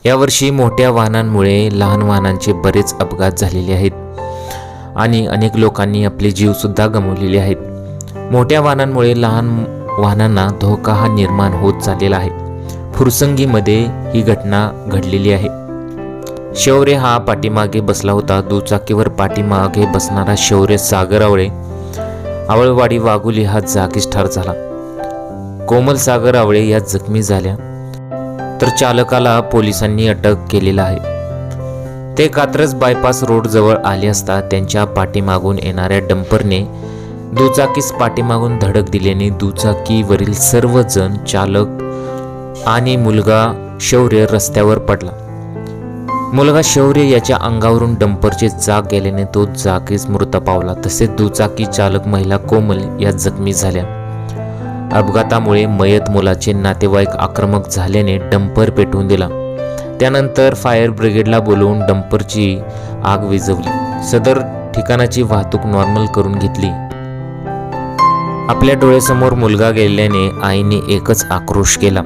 यावर्षी मोठ्या वाहनांमुळे लहान वाहनांचे बरेच अपघात झालेले आहेत आणि अनेक लोकांनी आपले जीव सुद्धा गमावलेले आहेत। मोठ्या वाहनांमुळे लहान वाहनांना धोका हा निर्माण होत चाललेला आहे। फुरसंगीमध्ये ही घटना घडलेली आहे। शौर्य हा पाठीमागे बसला होता। दुचाकीवर पाठीमागे बसणारा शौर्य सागर आवळे आवळवाडी वाघोली हा जागीच ठार झाला। कोमल सागर आवळे या जखमी झाल्या तर चालकाला पोलिसांनी अटक केलेला आहे। ते कात्रज बायपास रोड जवळ आले असता त्यांच्या पाठीमागून येणाऱ्या डंपरने दुचाकीस पाठीमागून धडक दिल्याने दुचाकीवरील सर्वजण चालक आणि मुलगा शौर्य रस्त्यावर पडला। मुलगा शौर्य याच्या अंगावरून डंपरचे चाक गेल्याने तो जागीच मृत पावला। तसेच दुचाकी चालक महिला कोमल या जखमी झाल्या। अपघातामुळे मयत मुलाचे नातेवाईक आक्रमक झाल्याने डंपर पेटवून दिला। त्यानंतर फायर ब्रिगेडला बोलवून डंपरची आग विझवली। सदर ठिकाणाची वाहतूक नॉर्मल करून घेतली। आपल्या डोळ्यासमोर मुलगा गेल्याने आईने एकच आक्रोश केला।